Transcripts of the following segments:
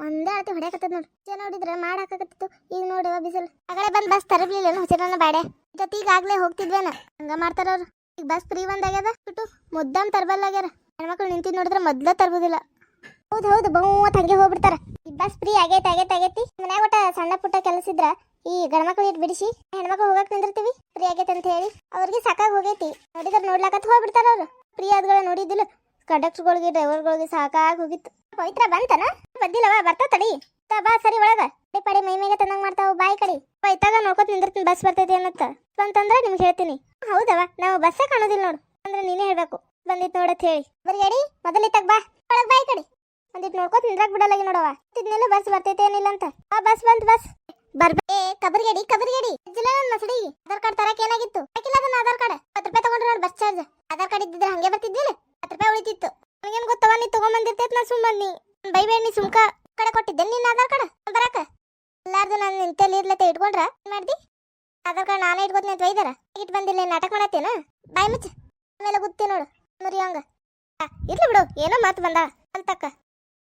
ಒಂದೇ ಅಳತಿ ಹೊಡ್ಯಾಕತ್ತದ ನೋಡು. ನೋಡಿದ್ರೆ ಮಾಡಾಕತ್ತಿತ್ತು. ಈಗ ನೋಡುವ ಬಿಸಿಲು ಆಗಲೇ ಬಂದ್ ಬಸ್ ತರಲಿಲ್ಲ ಹುಚ್ಚರನ್ನ ಬಾಡೆ ಜೊತೆಗಾಗ್ಲೇ ಹೋಗ್ತಿದ್ವೇನ. ಹಂಗ ಮಾಡ್ತಾರ ಅವ್ರು. ಈಗ ಬಸ್ ಫ್ರೀ ಒಂದಾಗ್ಯದ ಬಿಟ್ಟು ಮುದ್ದಾಮ್ ತರಬಲ್ಲಾಗ್ಯಾರ. ಹೆಣ್ಮಕ್ಳು ನಿಂತಿದ್ ನೋಡಿದ್ರೆ ಮೊದ್ಲ ತರ್ಬೋದಿಲ್ಲ. ಹೌದು ಬಹುತ್ ಹಂಗೆ ಹೋಗ್ಬಿಡ್ತಾರ. ಈ ಬಸ್ ಫ್ರೀ ಆಗೈತಿ ಮನ್ಯಾಗ ಒಟ್ಟ ಸಣ್ಣ ಪುಟ್ಟ ಕೆಲಸ ಇದ್ರ ಈ ಗಂಡ್ಮಕ್ಳು ಇಟ್ಟು ಬಿಡಿಸಿ ಹೆಣ್ಮಕ್ಳು ಹೋಗಕ್ ನಿಂದಿರ್ತೀವಿ. ಫ್ರೀ ಆಗೈತೆ ಅಂತ ಹೇಳಿ ಅವ್ರಿಗೆ ಸಾಕಾಗಿ ಹೋಗೈತಿ. ನೋಡಿದ್ರೆ ನೋಡ್ಲಾಕತ್ ಹೋಗ್ಬಿಡ್ತಾರ ಅವ್ರು. ಫ್ರೀ ಆದ್ಗಳ ನೋಡಿದ್ದಿಲ್ಲ ಕಂಡಕ್ಟರ್ಗಳಿಗೆ ಡ್ರೈವರ್ಗಳಿಗೆ ಸಾಕಾಗಿ ಹೋಗಿತ್ತು. ಪವಿತ್ರ ಬಂತನ ಬಂದಿಲ್ಲವ ಬರ್ತಾವ ತಡಿ ಬಾ ಸರಿ ಒಳಗ ಪಡೆ ಮೈ ಮೇಗೆ ತಂದಂಗ್ ಮಾಡ್ತಾವ. ಬಾಯಿ ಕಡಿ ಇತ್ತಾಗ ನೋಡ್ಕೊತ ನಿಂದಿರ್ತೀನಿ ಬಸ್ ಬರ್ತೈತಿ ಅನ್ನತ್ತ ಬಂತಂದ್ರ ನಿಮ್ಗೆ ಹೇಳ್ತೀನಿ. ಹೌದವ ನಾವು ಬಸ್ಸೇ ಕಾಣೋದಿಲ್ಲ ನೋಡು ಅಂದ್ರೆ ನೀನೇ ಹೇಳ್ಬೇಕು ಬಂದಿತ್ ನೋಡತ್ ಹೇಳಿ. ಬರ್ಗೇಡಿ ಮೊದಲಿತ್ತಾಗ ಬಾ ಒಳಗ್ ಬಾಯಿ ಕಡಿ ಒಂದಿಟ್ ನೋಡ್ಕೊತ ನಿಂದ್ರಾಕ್ ಬಿಡಲಾಗಿ ನೋಡವ. ತಿದ್ನೆಲ್ಲ ಬಸ್ ಬರ್ತೈತೆ ಏನಿಲ್ಲ ಅಂತ. ಬಸ್ ಬಸ್ ಬರ್ಬೇ ಕಬರ್ಗೇಡಿ ಜಿಲ್ಲ ನನ್ ಮಸಡಿ ಆಧಾರ್ ಕಾರ್ಡ್ ತರಕ್ ಏನಾಗಿತ್ತು ಹಾಕಿಲ್ಲ ಅದನ್ನ ಆಧಾರ್ ಕಾರ್ಡ್ 10 ರೂಪಾಯಿ ತಗೊಂಡ್ರೆ ನೋಡಿ ಬಸ್ ಚಾರ್ಜ್. ಆಧಾರ್ ಕಾರ್ಡ್ ಇದ್ದಿದ್ರೆ ಹಂಗೆ ಬರ್ತಿದ್ದಿಲ್ಲ 10 ರೂಪಾಯಿ ಉಳಿತಿತ್ತು. ನನಗೇನ್ ಗೊತ್ತವ ನೀ ತಗೊಂಬಂದಿರ್ತೈತ್ ನಾ ಸುಮ್ ಬಂದಿ ಬೈಬೇಡಿ ನೀ ಸುಮ್ಕ ಕಡೆ ಕೊಟ್ಟಿದ್ದೆ ನಿನ್ನ ಆಧಾರ್ ಕಾರ್ಡ್ ಬರಾಕ ಎಲ್ಲಾರ್ದು ನಾನು ನಿಂತಲ್ಲಿ ಇರ್ಲತ್ತೆ ಇಟ್ಕೊಂಡ್ರ ಮಾಡ್ದಿ ಆಧಾರ್ ಕಾರ್ಡ್ ನಾನೇ ಇಟ್ಕೋತೀನಿ ಅಂತ ಒಯ್ದಾರ ಇಟ್ ಬಂದಿಲ್ಲ ನಾಟಕ ಮಾಡತ್ತೇನ ಬಾಯ್ ಮುಚ್ಚ ಆಮೇಲೆ ಗೊತ್ತೇ ನೋಡು ಮರಿ ಹಂಗ ಇರ್ಲಿ ಬಿಡು ಏನೋ ಮಾತು ಬಂದ ಅಲ್ತಕ್ಕ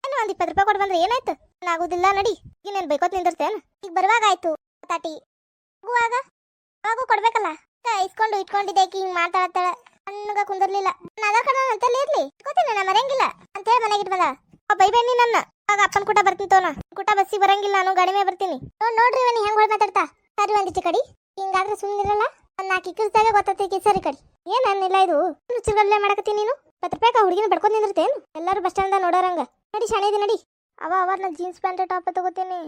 ಏನೋ ಒಂದ್ 20 ರೂಪಾಯಿ ಕೊಟ್ಟು ಬಂದ್ರೆ ಏನಾಯ್ತು ಆಗುದಿಲ್ಲ ನಡಿ ಇನ್ನೇನ್ ಬೈಕೋತ್ ನಿಂದಿರ್ತೇನ ಈಗ ಬರುವಾಗ ಆಯ್ತು ತಾಟಿ ಹೋಗುವಾಗ ಅವಾಗೂ ಕೊಡ್ಬೇಕಲ್ಲ ಇಸ್ಕೊಂಡು ಇಟ್ಕೊಂಡಿದ್ದೆ ಹಿಂಗ್ ಮಾತಾಡ್ತಾಳ ಅನ್ನಗ ಕುಂದಿರ್ಲಿಲ್ಲ ಆಧಾರ್ ಕಾರ್ಡ್ ನನ್ನ ಅಂತಲ್ಲಿ ಇರ್ಲಿ ಇಟ್ಕೋತೀನಿ ನಾ ಮರಂಗಿಲ್ಲ ಅಂತೇಳಿ ಮನೆಗೆ ಇಟ್ ಬಂದ ಬೈಬೇಡಿ ನನ್ನ ಆಗ ಅಪ್ಪನ ಕೂಟ ಬರ್ತೀನಿ ತೋನ ಕೂಟ ಬಸ್ಸಿಗೆ ಬರಂಗಿಲ್ಲ ನಾನು ಗಾಡಿ ಮೇಲೆ ಬರ್ತೀನಿ ನೋಡ್ರಿ ನೀ ಹೆಂಗ್ ಹೊಡ್ ಮಾತಾಡ್ತಾ ಸರಿ ಒಂದಿಟ್ಟು ಕಡಿ ಹಿಂಗಾದ್ರೆ ಸುಮ್ಮನಿರಲ್ಲ ನನ್ನ ಕಿಕ್ಕಸ್ದಾಗ ಗೊತ್ತೈತಿ ಸರಿ ಕಡಿ ಏನ್ ಅನ್ನಿಲ್ಲ ಇದು ರುಚಿಗಲ್ಲೇ ಮಾಡಕತ್ತೀನಿ ನೀನು 10 ರೂಪಾಯಿ ಹುಡುಗಿನ ಬಡ್ಕೊಂಡ್ ನಿಂದಿರ್ತೇನು ಎಲ್ಲರೂ ಬಸ್ ಸ್ಟ್ಯಾಂಡ್ ನೋಡೋರಂಗ ನಡಿ ಶಾಣೆದಿ ನಡಿ ಅವ ನಾ ಜೀನ್ಸ್ ಪ್ಯಾಂಟ್ ಟಾಪ್ ತಗೋತೀನಿ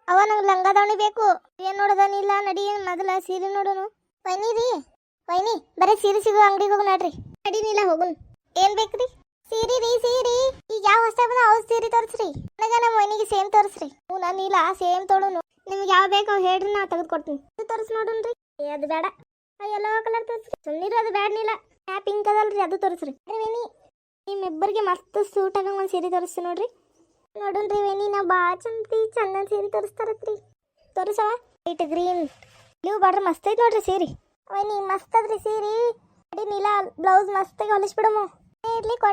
ಅವ ನಂಗೆ ಲಂಗ ದಾವಣಿ ಬೇಕು ಏನ್ ನೋಡೋದನಿಲ್ಲ ನಡಿ ಮೊದಲ ಸೀರೆ ನೋಡೋನು ವೈನಿ ಬರೀ ಸೀರೆ ಸಿಗೋ ಅಂಗಡಿಗೆ ಹೋಗು ನಡ್ರಿ ನಡಿನಿಲ್ಲ ಹೋಗುನ್ ಏನ್ ಬೇಕ್ರಿ ಸೀರಿ ಈಗ ಯಾವ ಹೊಸ ಬಂದ ಅವ್ರ ಸೀರೆ ತೋರಿಸ್ರಿ ನನಗ ನಮ್ಮ ವೈನಿಗೆ ಸೇಮ್ ತೋರಿಸ್ರಿ ನಾನಿಲ್ಲ ಸೇಮ್ ತೊಳೋನು ನಿಮ್ಗೆ ಯಾವ ಬೇಕು ಹೇಳ್ರಿ ನಾ ತೆಗೆದುಕೊಡ್ತೀನಿ ಇದು ತೋರಿಸ್ ನೋಡೋನ್ರಿ ಅದು ಬೇಡ ಎಲ್ಲೋ ಕಲರ್ ತೋರಿಸ್ರಿ ಸುಮ್ಮನಿರು ಅದು ಬ್ಯಾಡ್ನಿಲ್ಲ ಪಿಂಕ್ ಅದಲ್ರಿ ಅದು ತೋರಿಸ್ರಿ ವೇಣಿ ನಿಮ್ಮಿಬ್ಬರಿಗೆ ಮಸ್ತ್ ಸೂಟ್ ಆಗಂಗೆ ಒಂದು ಸೀರೆ ತೋರಿಸ್ತೀನಿ ನೋಡ್ರಿ ವೇಣಿ ನಾ ಭಾಳ ಚಂದ ಸೀರೆ ತೋರಿಸ್ತಾರತ್ರಿ ತೋರಿಸವ ವೈಟ್ ಗ್ರೀನ್ ಬ್ಲೂ ಬಾರ್ಡರ್ ಮಸ್ತ್ ಐತಿ ನೋಡ್ರಿ ಸೀರೆ ವೈನಿ ಮಸ್ತ್ ಅದ್ರಿ ಸೀರೆ ನೀಲ ಬ್ಲೌಸ್ ಮಸ್ತಾಗಿ ಹೊಲಿಸ್ಬಿಡಮು ಇರ್ಲಿ ಕೊಡ್ರಿ